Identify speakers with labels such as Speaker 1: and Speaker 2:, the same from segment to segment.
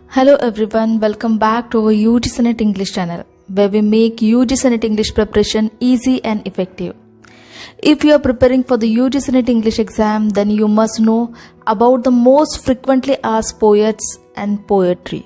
Speaker 1: Hello everyone, welcome back to our UGC NET English channel, where we make UGC NET English preparation easy and effective. If you are preparing for the UGC NET English exam, then you must know about the most frequently asked poets and poetry.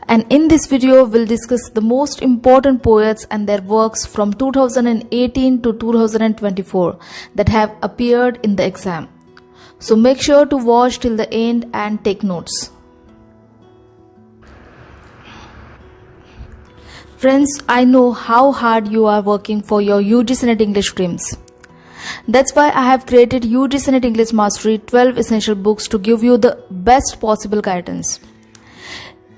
Speaker 1: And in this video, we'll discuss the most important poets and their works from 2018 to 2024 that have appeared in the exam. So make sure to watch till the end and take notes. Friends, I know how hard you are working for your UGC NET English dreams. That's why I have created UGC NET English Mastery 12 essential books to give you the best possible guidance.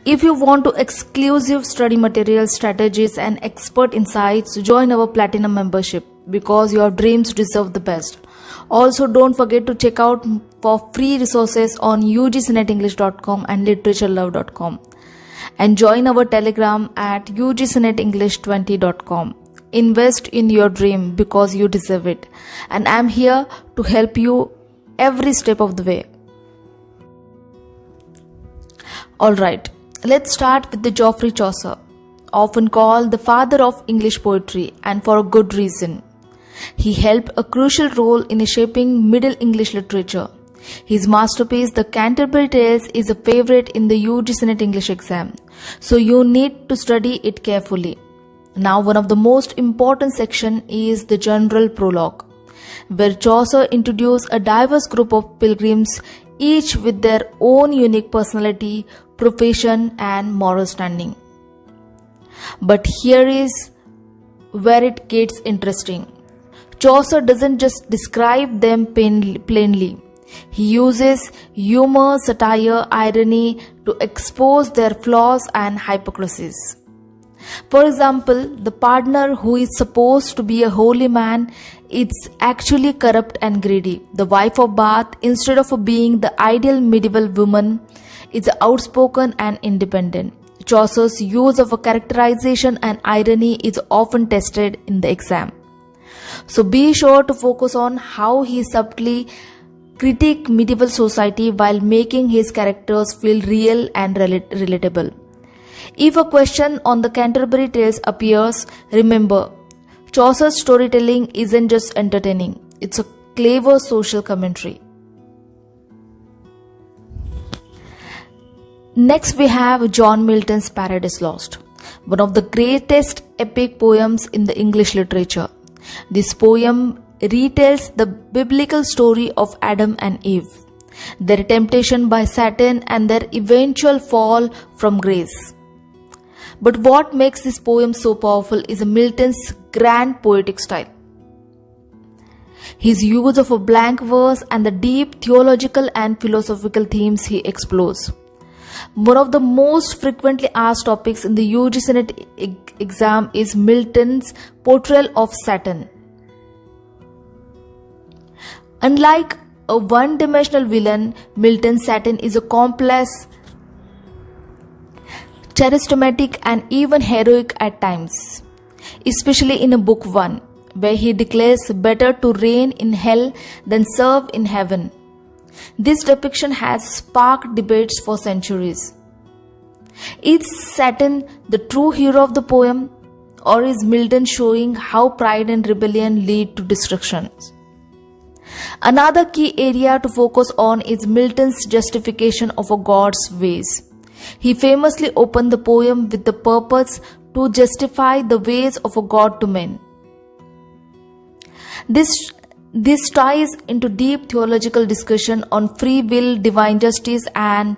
Speaker 1: If you want to exclusive study materials, strategies and expert insights, join our Platinum membership because your dreams deserve the best. Also, don't forget to check out for free resources on ugcnetenglish.com and literaturelove.com and join our Telegram at ugcnetenglish20.com. Invest in your dream because you deserve it, and I'm here to help you every step of the way. Alright, let's start with the Geoffrey Chaucer, often called the father of English poetry, and for a good reason. He helped a crucial role in shaping Middle English literature. His masterpiece, The Canterbury Tales, is a favorite in the UGC NET English exam, so you need to study it carefully. Now, one of the most important sections is the general prologue, where Chaucer introduced a diverse group of pilgrims, each with their own unique personality, profession, and moral standing. But here is where it gets interesting. Chaucer doesn't just describe them plainly. He uses humor, satire, irony to expose their flaws and hypocrisies. For example, the partner who is supposed to be a holy man is actually corrupt and greedy. The wife of Bath, instead of being the ideal medieval woman, is outspoken and independent. Chaucer's use of a characterization and irony is often tested in the exam. So be sure to focus on how he subtly critiques medieval society while making his characters feel real and relatable. If a question on the Canterbury Tales appears, remember, Chaucer's storytelling isn't just entertaining, it's a clever social commentary. Next we have John Milton's Paradise Lost, one of the greatest epic poems in the English literature. This poem retells the biblical story of Adam and Eve, their temptation by Satan and their eventual fall from grace. But what makes this poem so powerful is Milton's grand poetic style. His use of a blank verse and the deep theological and philosophical themes he explores. One of the most frequently asked topics in the UGC NET exam is Milton's portrayal of Satan. Unlike a one-dimensional villain, Milton's Satan is a complex, charismatic and even heroic at times, especially in Book 1, where he declares better to reign in hell than serve in heaven. This depiction has sparked debates for centuries. Is Satan the true hero of the poem, or is Milton showing how pride and rebellion lead to destruction? Another key area to focus on is Milton's justification of a God's ways. He famously opened the poem with the purpose to justify the ways of a God to men. This ties into deep theological discussion on free will, divine justice and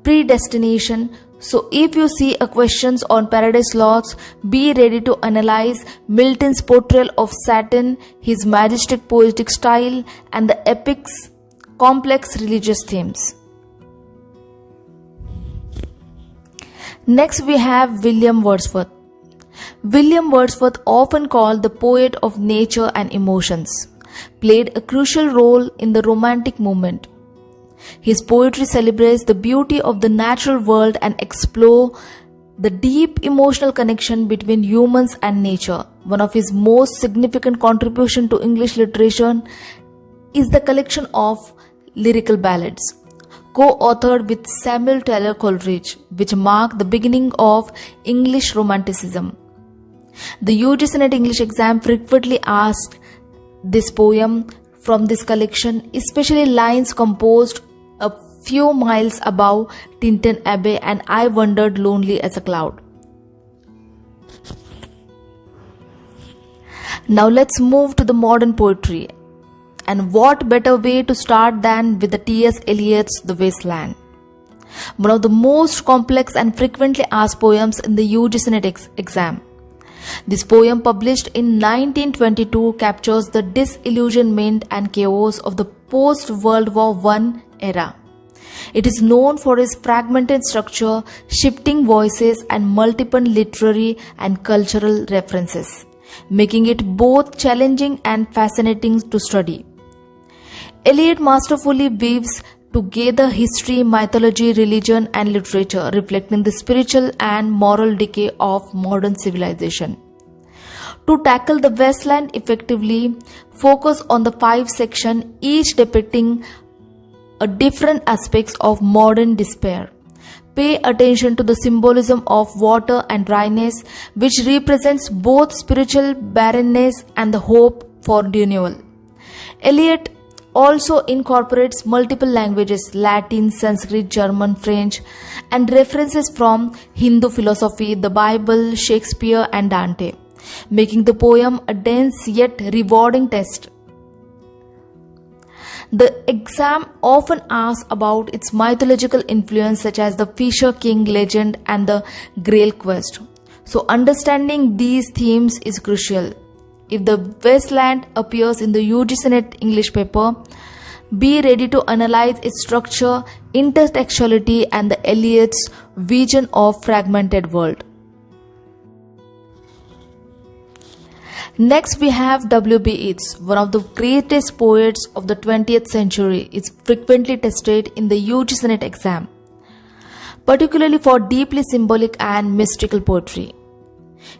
Speaker 1: predestination. So if you see a questions on Paradise Lost, be ready to analyze Milton's portrayal of Satan, his majestic poetic style and the epic's complex religious themes. Next we have William Wordsworth. William Wordsworth, often called the poet of nature and emotions, played a crucial role in the Romantic movement. His poetry celebrates the beauty of the natural world and explores the deep emotional connection between humans and nature. One of his most significant contributions to English literature is the collection of lyrical ballads, co-authored with Samuel Taylor Coleridge, which marked the beginning of English Romanticism. The UGC NET English exam frequently asked this poem from this collection, especially lines composed a few miles above Tintern Abbey and I wandered lonely as a cloud. Now let's move to the modern poetry. And what better way to start than with the T.S. Eliot's The Waste Land, one of the most complex and frequently asked poems in the UGC NET exam. This poem, published in 1922, captures the disillusionment and chaos of the post-World War I era. It is known for its fragmented structure, shifting voices, and multiple literary and cultural references, making it both challenging and fascinating to study. Eliot masterfully weaves together history, mythology, religion, and literature, reflecting the spiritual and moral decay of modern civilization. To tackle the Wasteland effectively, focus on the 5 sections, each depicting a different aspects of modern despair. Pay attention to the symbolism of water and dryness, which represents both spiritual barrenness and the hope for renewal. Eliot also incorporates multiple languages, Latin, Sanskrit, German, French, and references from Hindu philosophy, the Bible, Shakespeare, and Dante, making the poem a dense yet rewarding test. The exam often asks about its mythological influence, such as the Fisher King legend and the Grail quest. So understanding these themes is crucial. If the Wasteland appears in the UGC NET English paper, be ready to analyze its structure, intertextuality, and the Eliot's vision of fragmented world. Next we have W.B. Yeats, one of the greatest poets of the 20th century. Is frequently tested in the UGC NET exam, particularly for deeply symbolic and mystical poetry.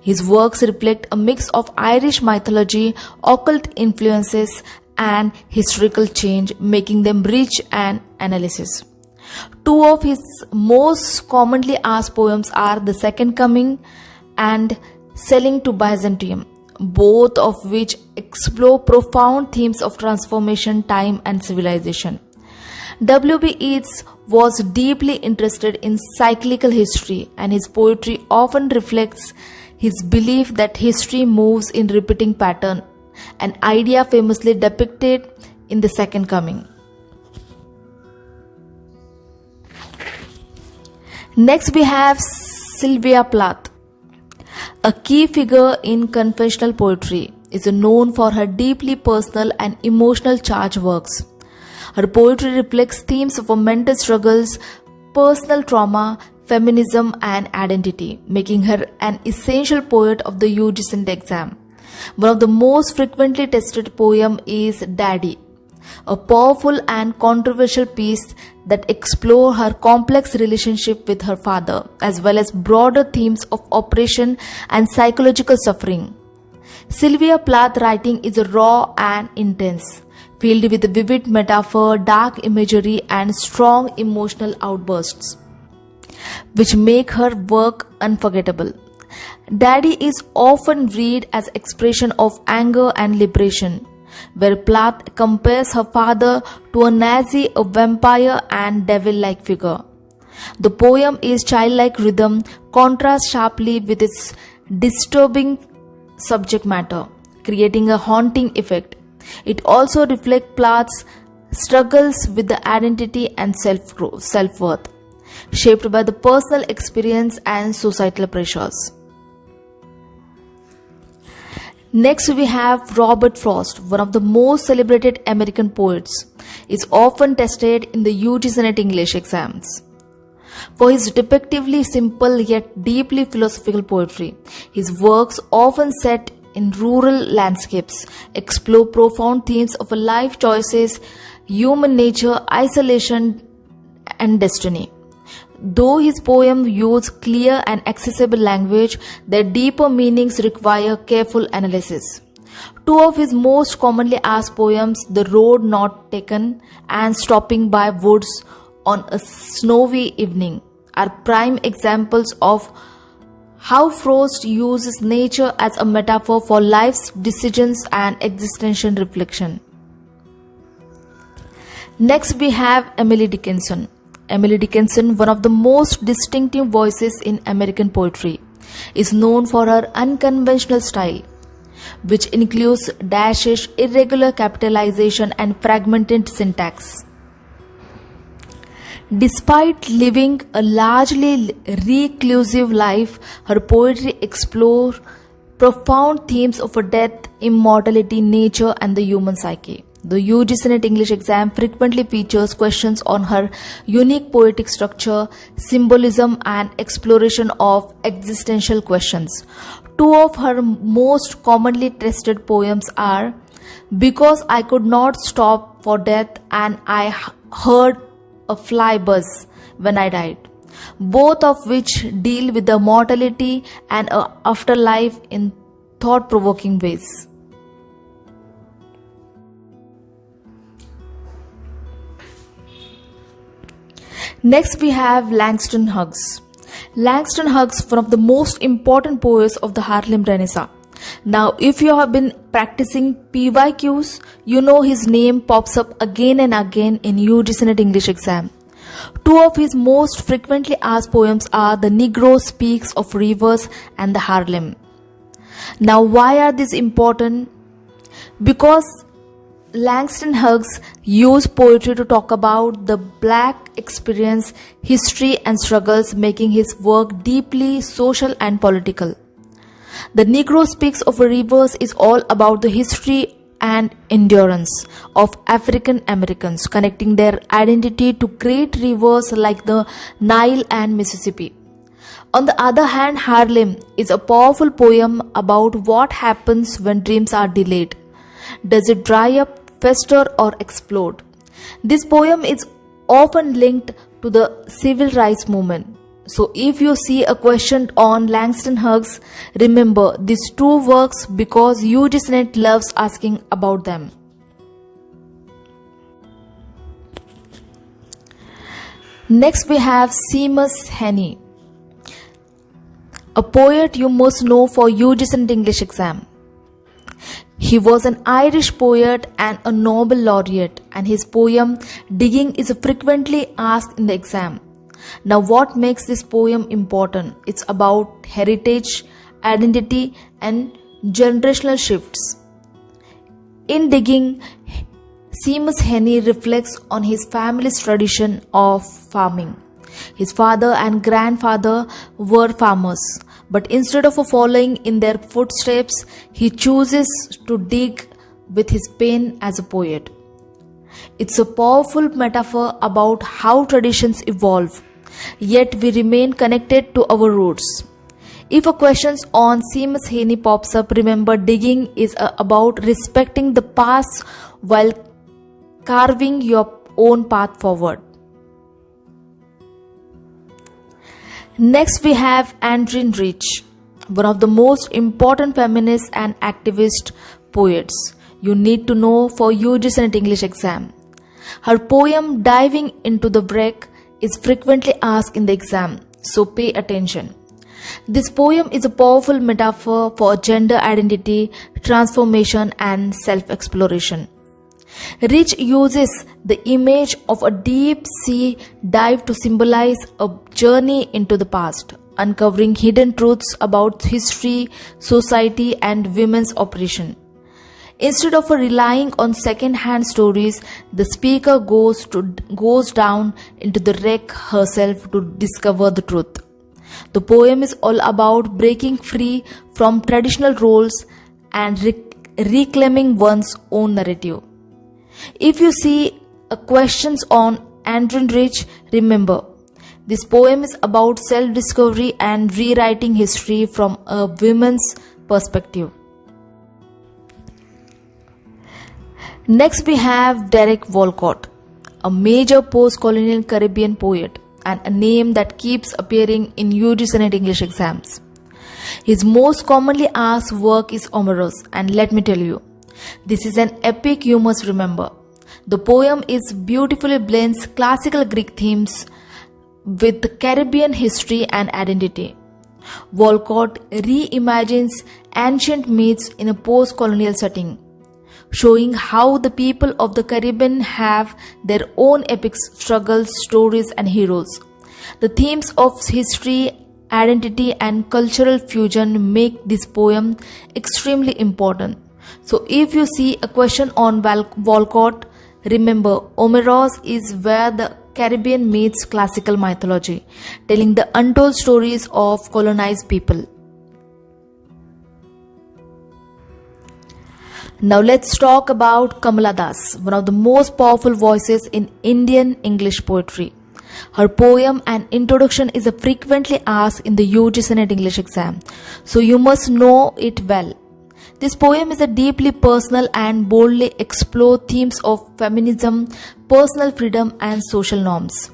Speaker 1: His works reflect a mix of Irish mythology, occult influences, and historical change, making them rich in analysis. 2 of his most commonly asked poems are The Second Coming and Sailing to Byzantium, both of which explore profound themes of transformation, time, and civilization. W.B. Yeats was deeply interested in cyclical history, and his poetry often reflects his belief that history moves in repeating pattern, an idea famously depicted in The Second Coming. Next we have Sylvia Plath, a key figure in confessional poetry. Is known for her deeply personal and emotional charged works. Her poetry reflects themes of mental struggles, personal trauma, feminism, and identity, making her an essential poet of the UGC NET exam. One of the most frequently tested poem is Daddy, a powerful and controversial piece that explores her complex relationship with her father, as well as broader themes of oppression and psychological suffering. Sylvia Plath's writing is raw and intense, filled with vivid metaphor, dark imagery, and strong emotional outbursts, which make her work unforgettable. Daddy is often read as expression of anger and liberation, where Plath compares her father to a Nazi, a vampire, and devil-like figure. The poem is childlike rhythm, contrasts sharply with its disturbing subject matter, creating a haunting effect. It also reflects Plath's struggles with the identity and self-worth, shaped by the personal experience and societal pressures. Next we have Robert Frost, one of the most celebrated American poets. Is often tested in the UGC NET English exams for his depictively simple yet deeply philosophical poetry. His works, often set in rural landscapes, explore profound themes of life choices, human nature, isolation, and destiny. Though his poems use clear and accessible language, their deeper meanings require careful analysis. 2 of his most commonly asked poems, The Road Not Taken and Stopping by Woods, on a snowy evening are prime examples of how Frost uses nature as a metaphor for life's decisions and existential reflection. Next we have Emily Dickinson. Emily Dickinson, one of the most distinctive voices in American poetry, is known for her unconventional style, which includes dashes, irregular capitalization, and fragmented syntax. Despite living a largely reclusive life, her poetry explores profound themes of death, immortality, nature, and the human psyche. The UGC NET English exam frequently features questions on her unique poetic structure, symbolism, and exploration of existential questions. Two of her most commonly tested poems are Because I Could Not Stop for Death and I Heard a Fly Buzz When I Died, both of which deal with the mortality and afterlife in thought-provoking ways. Next we have Langston Hughes. Langston Hughes, one of the most important poets of the Harlem Renaissance. Now, if you have been practicing PYQs, you know his name pops up again and again in UGC NET English exam. Two of his most frequently asked poems are The Negro Speaks of Rivers and The Harlem. Now, why are these important? Because Langston Hughes used poetry to talk about the black experience, history, and struggles, making his work deeply social and political. The Negro Speaks of Rivers is all about the history and endurance of African Americans, connecting their identity to great rivers like the Nile and Mississippi. On the other hand, Harlem is a powerful poem about what happens when dreams are delayed. Does it dry up, fester, or explode? This poem is often linked to the civil rights movement. So if you see a question on Langston Hughes, remember these two works because UGC NET loves asking about them. Next we have Seamus Heaney, a poet you must know for UGC NET English exam. He was an Irish poet and a Nobel laureate, and his poem Digging is frequently asked in the exam. Now, what makes this poem important? It's about heritage, identity, and generational shifts. In Digging, Seamus Heaney reflects on his family's tradition of farming. His father and grandfather were farmers, but instead of following in their footsteps, he chooses to dig with his pen as a poet. It's a powerful metaphor about how traditions evolve, yet we remain connected to our roots. If a question on Seamus Heaney pops up, remember Digging is about respecting the past while carving your own path forward. Next we have Adrienne Rich, one of the most important feminist and activist poets you need to know for UGC NET English exam. Her poem Diving into the Wreck is frequently asked in the exam, so pay attention. This poem is a powerful metaphor for gender identity, transformation, and self-exploration. Rich uses the image of a deep sea dive to symbolize a journey into the past, uncovering hidden truths about history, society, and women's oppression. Instead of relying on second-hand stories, the speaker goes down into the wreck herself to discover the truth. The poem is all about breaking free from traditional roles and reclaiming one's own narrative. If you see questions on Adrienne Rich, remember this poem is about self-discovery and rewriting history from a woman's perspective. Next we have Derek Walcott, a major post-colonial Caribbean poet and a name that keeps appearing in UGC NET English exams. His most commonly asked work is Omeros, and let me tell you, this is an epic you must remember. The poem is beautifully blends classical Greek themes with Caribbean history and identity. Walcott reimagines ancient myths in a post-colonial setting, showing how the people of the Caribbean have their own epic struggles, stories, and heroes. The themes of history, identity, and cultural fusion make this poem extremely important. So if you see a question on Walcott, remember Omeros is where the Caribbean meets classical mythology, telling the untold stories of colonized people. Now let's talk about Kamala Das, one of the most powerful voices in Indian English poetry. Her poem and introduction is frequently asked in the UGC NET English exam, so you must know it well. This poem is a deeply personal and boldly explore themes of feminism, personal freedom, and social norms.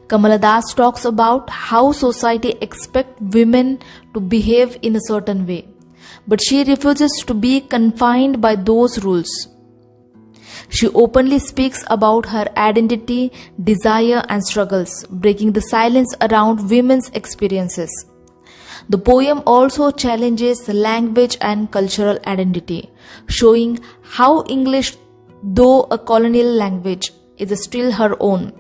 Speaker 1: Kamala Das talks about how society expects women to behave in a certain way, but she refuses to be confined by those rules. She openly speaks about her identity, desire, and struggles, breaking the silence around women's experiences. The poem also challenges language and cultural identity, showing how English, though a colonial language, is still her own.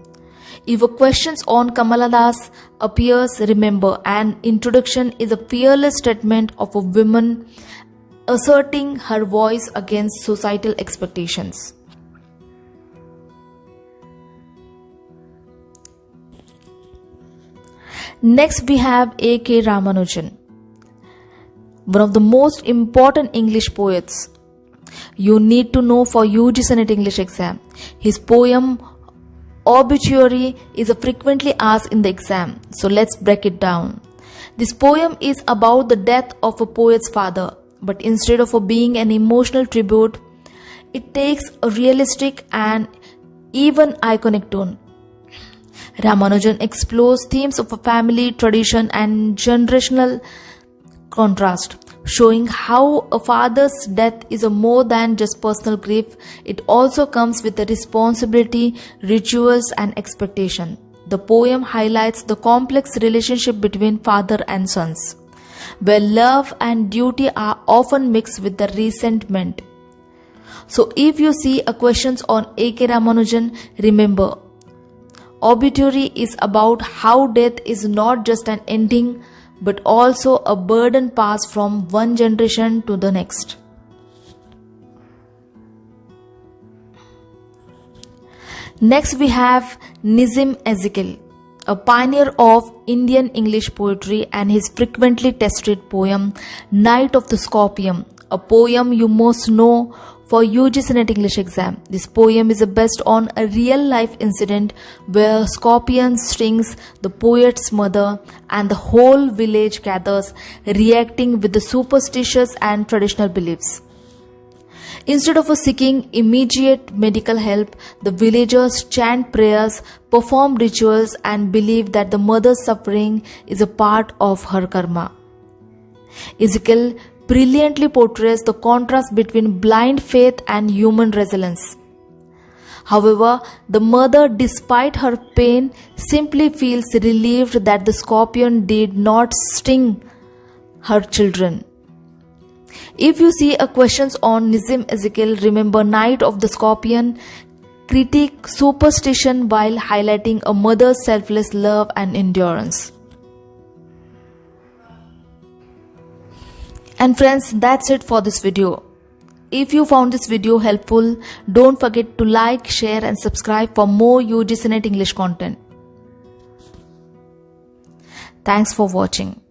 Speaker 1: If a question on Kamala Das appears, remember an introduction is a fearless statement of a woman asserting her voice against societal expectations. Next we have A.K. Ramanujan, one of the most important English poets you need to know for UGC NET English exam. His poem Obituary is frequently asked in the exam, so let's break it down. This poem is about the death of a poet's father, but instead of being an emotional tribute, it takes a realistic and even iconic tone. Ramanujan explores themes of family, tradition, and generational contrast, showing how a father's death is more than just personal grief. It also comes with a responsibility, rituals, and expectation. The poem highlights the complex relationship between father and sons, where love and duty are often mixed with the resentment. So if you see a questions on A.K. Ramanujan, remember Obituary is about how death is not just an ending, but also a burden passed from one generation to the next. Next we have Nissim Ezekiel, a pioneer of Indian English poetry, and his frequently tested poem Night of the Scorpion, a poem you must know for UGC NET English exam. This poem is based on a real life incident where scorpion stings the poet's mother and the whole village gathers, reacting with the superstitious and traditional beliefs. Instead of seeking immediate medical help, the villagers chant prayers, perform rituals, and believe that the mother's suffering is a part of her karma. Ezekiel brilliantly portrays the contrast between blind faith and human resilience. However, the mother, despite her pain, simply feels relieved that the scorpion did not sting her children. If you see a questions on Nissim Ezekiel, remember Night of the Scorpion critique superstition while highlighting a mother's selfless love and endurance. And friends, that's it for this video. If you found this video helpful, don't forget to like, share, and subscribe for more UGC NET English content. Thanks for watching.